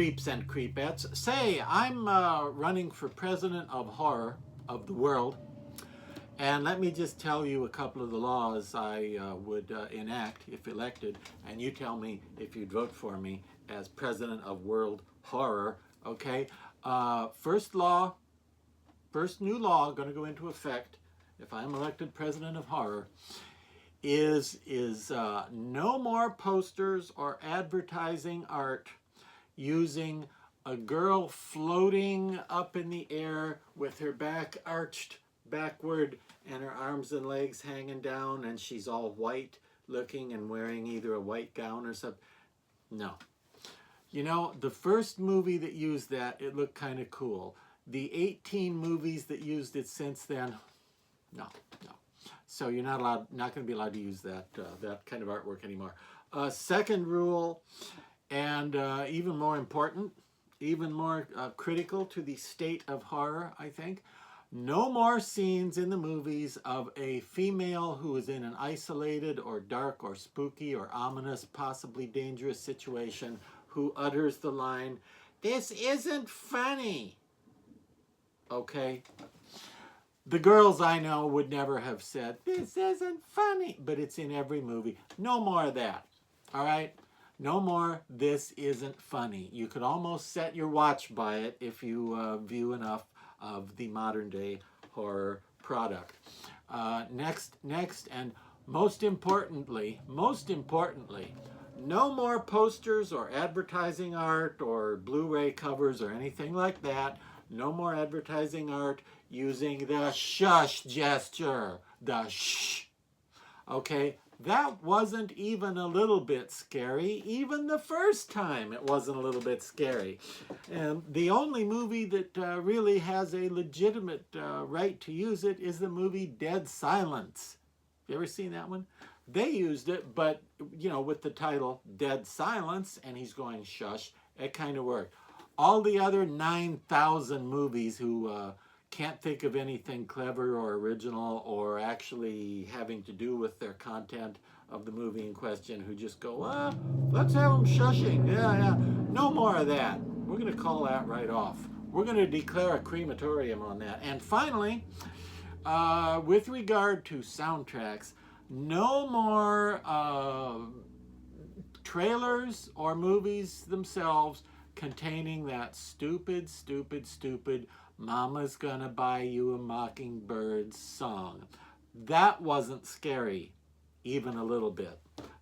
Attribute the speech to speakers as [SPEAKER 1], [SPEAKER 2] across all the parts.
[SPEAKER 1] creeps and creepettes. Say, I'm running for president of horror of the world. And let me just tell you a couple of the laws I would enact if elected. And you tell me if you'd vote for me as president of world horror. Okay? First new law going to go into effect if I'm elected president of horror is no more posters or advertising art using a girl floating up in the air with her back arched backward and her arms and legs hanging down, and she's all white looking and wearing either a white gown or something. No. You know, the first movie that used that, it looked kind of cool. The 18 movies that used it since then, no. So you're not going to be allowed to use that kind of artwork anymore. Second rule, and even more important, even more critical to the state of horror, I think, no more scenes in the movies of a female who is in an isolated or dark or spooky or ominous, possibly dangerous situation who utters the line, "This isn't funny." Okay? The girls I know would never have said, "This isn't funny," but it's in every movie. No more of that, all right? No more, "This isn't funny." You could almost set your watch by it if you view enough of the modern day horror product. Next, and most importantly, no more posters or advertising art or Blu-ray covers or anything like that. No more advertising art using the shush gesture, the shh. Okay, that wasn't even a little bit scary. Even the first time it wasn't a little bit scary. And the only movie that really has a legitimate right to use it is the movie Dead Silence. You ever seen that one? They used it, but, you know, with the title Dead Silence, and he's going shush, it kind of worked. All the other 9,000 movies who can't think of anything clever or original or actually having to do with their content of the movie in question, who just go, let's have them shushing. Yeah. No more of that. We're going to call that right off. We're going to declare a crematorium on that. And finally, with regard to soundtracks, no more trailers or movies themselves containing that stupid "Mama's Gonna Buy You a Mockingbird" song. That wasn't scary, even a little bit,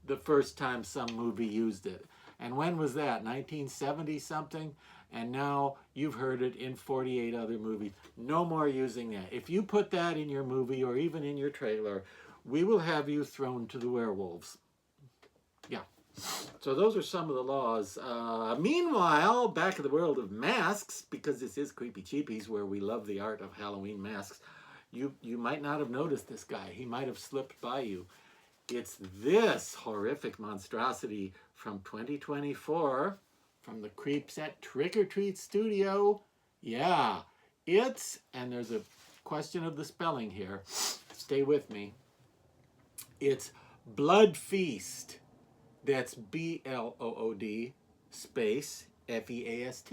[SPEAKER 1] the first time some movie used it. And when was that? 1970 something? And now you've heard it in 48 other movies. No more using that. If you put that in your movie or even in your trailer, we will have you thrown to the werewolves. Yeah. So those are some of the laws. Meanwhile, back in the world of masks, because this is Creepy Cheapies, where we love the art of Halloween masks, you might not have noticed this guy. He might have slipped by you. It's this horrific monstrosity from 2024, from the Creeps at Trick or Treat Studio. Yeah, and there's a question of the spelling here. Stay with me. It's Blood Feast. That's BLOOD space FEAST.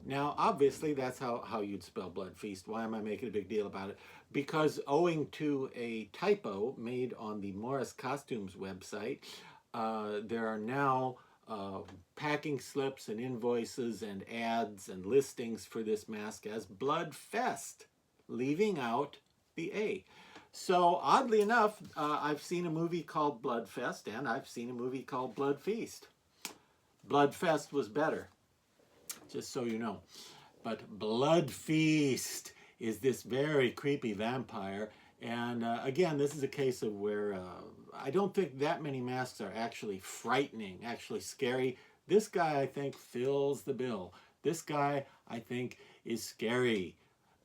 [SPEAKER 1] Now, obviously, that's how you'd spell Blood Feast. Why am I making a big deal about it? Because owing to a typo made on the Morris Costumes website, there are now packing slips and invoices and ads and listings for this mask as Blood Fest, leaving out the A. So, oddly enough, I've seen a movie called Blood Fest, and I've seen a movie called Blood Feast. Blood Fest was better, just so you know. But Blood Feast is this very creepy vampire. And again, this is a case of where I don't think that many masks are actually frightening, actually scary. This guy, I think, fills the bill. This guy, I think, is scary.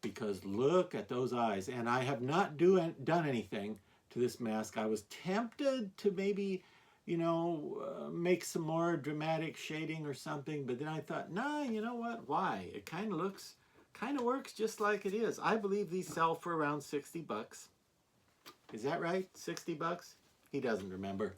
[SPEAKER 1] Because look at those eyes. And I have not done anything to this mask. I was tempted to maybe, make some more dramatic shading or something. But then I thought, nah, you know what? Why? It kind of works just like it is. I believe these sell for around 60 bucks. Is that right? 60 bucks? He doesn't remember.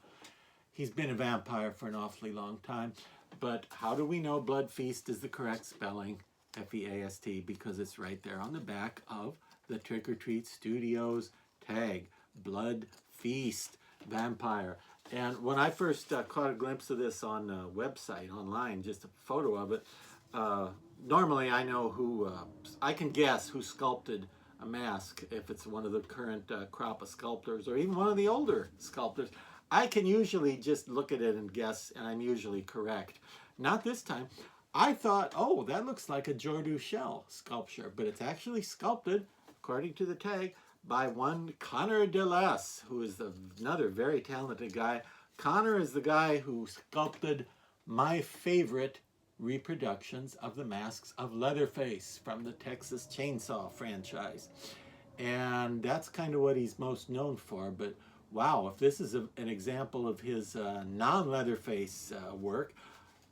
[SPEAKER 1] He's been a vampire for an awfully long time. But how do we know Blood Feast is the correct spelling? F-E-A-S-T, because it's right there on the back of the Trick or Treat Studios tag. Blood Feast Vampire. And when I first caught a glimpse of this on a website, online, just a photo of it, normally I know who, I can guess who sculpted a mask, if it's one of the current crop of sculptors or even one of the older sculptors. I can usually just look at it and guess, and I'm usually correct. Not this time. I thought, oh, that looks like a Jordu shell sculpture, but it's actually sculpted, according to the tag, by one Connor DeLess, who is another very talented guy. Connor is the guy who sculpted my favorite reproductions of the masks of Leatherface from the Texas Chainsaw franchise. And that's kind of what he's most known for. But wow, if this is an example of his non-Leatherface work,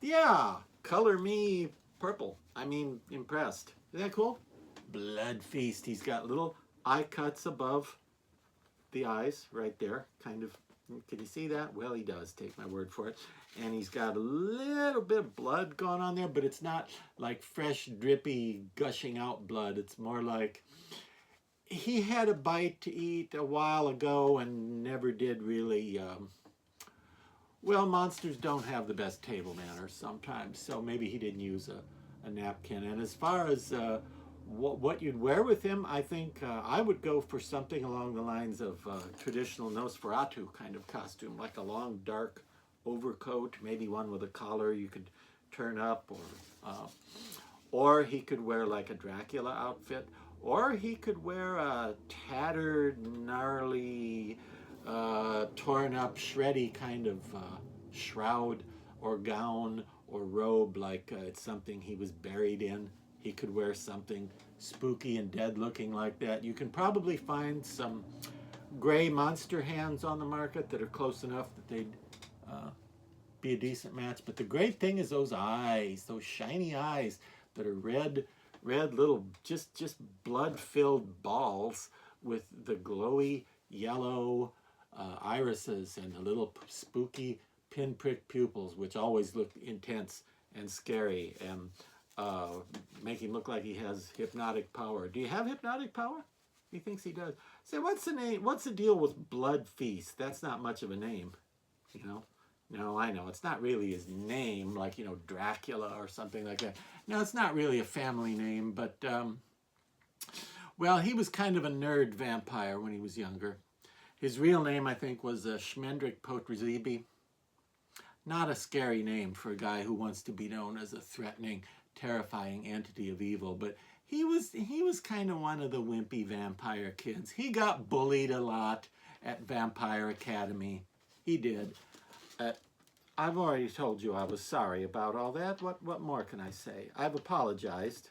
[SPEAKER 1] yeah, color me purple. I mean, impressed. Isn't that cool? Blood Feast. He's got little eye cuts above the eyes right there, kind of. Can you see that? Well, he does, take my word for it. And he's got a little bit of blood going on there, but it's not like fresh, drippy, gushing out blood. It's more like he had a bite to eat a while ago and never did really, well, monsters don't have the best table manners sometimes, so maybe he didn't use a napkin. And as far as what you'd wear with him, I think I would go for something along the lines of traditional Nosferatu kind of costume, like a long dark overcoat, maybe one with a collar you could turn up, or he could wear like a Dracula outfit, or he could wear a tattered, gnarly, torn up, shreddy kind of shroud or gown or robe, like it's something he was buried in. He could wear something spooky and dead looking like that. You can probably find some gray monster hands on the market that are close enough that they'd be a decent match. But the great thing is those eyes, those shiny eyes that are red little, just blood-filled balls with the glowy yellow irises and the little spooky pinprick pupils, which always look intense and scary and make him look like he has hypnotic power. Do you have hypnotic power? He thinks he does. Say, what's the name? What's the deal with Blood Feast? That's not much of a name, you know. No, I know. It's not really his name, like, you know, Dracula or something like that. No, it's not really a family name, but, well, he was kind of a nerd vampire when he was younger. His real name, I think, was Schmendrick Potrzebi. Not a scary name for a guy who wants to be known as a threatening, terrifying entity of evil, but he was kind of one of the wimpy vampire kids. He got bullied a lot at Vampire Academy. He did. I've already told you I was sorry about all that. What more can I say? I've apologized.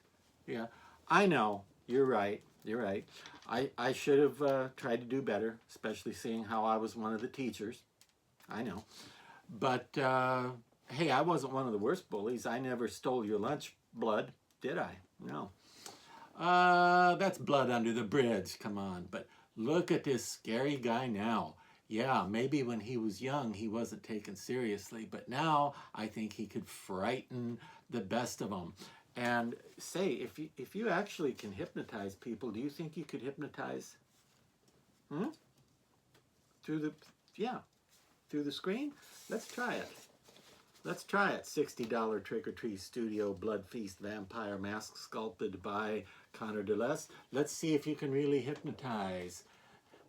[SPEAKER 1] Yeah, I know. You're right. You're right. I should have tried to do better, especially seeing how I was one of the teachers. I know. But, hey, I wasn't one of the worst bullies. I never stole your lunch, Blood, did I? No. That's blood under the bridge. Come on. But look at this scary guy now. Yeah, maybe when he was young, he wasn't taken seriously, but now I think he could frighten the best of them. And say, if you actually can hypnotize people, do you think you could hypnotize through the screen? Let's try it. Let's try it. $60 Trick or Treat Studio Blood Feast Vampire Mask sculpted by Connor DeLess. Let's see if you can really hypnotize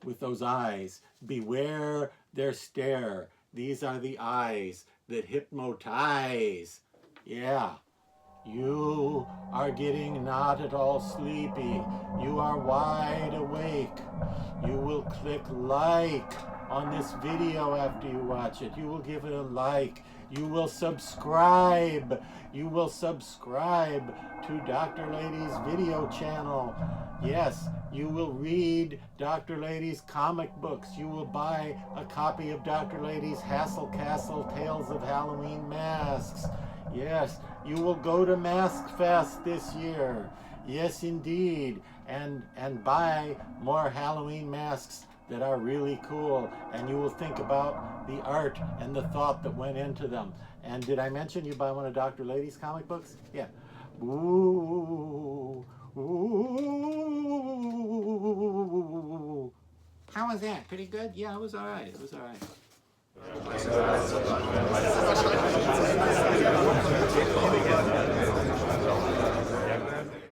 [SPEAKER 1] with those eyes. Beware their stare. These are the eyes that hypnotize. Yeah. You are getting not at all sleepy. You are wide awake. You will click like on this video after you watch it. You will give it a like. You will subscribe. You will subscribe to Dr. Lady's video channel. Yes, you will read Dr. Lady's comic books. You will buy a copy of Dr. Lady's Hassle Castle Tales of Halloween Masks. Yes, you will go to Mask Fest this year. Yes, indeed. And buy more Halloween masks that are really cool, and you will think about the art and the thought that went into them. And did I mention you buy one of Dr. Lady's comic books? Yeah. Ooh, ooh. How was that? Pretty good? Yeah, it was all right. It was all right.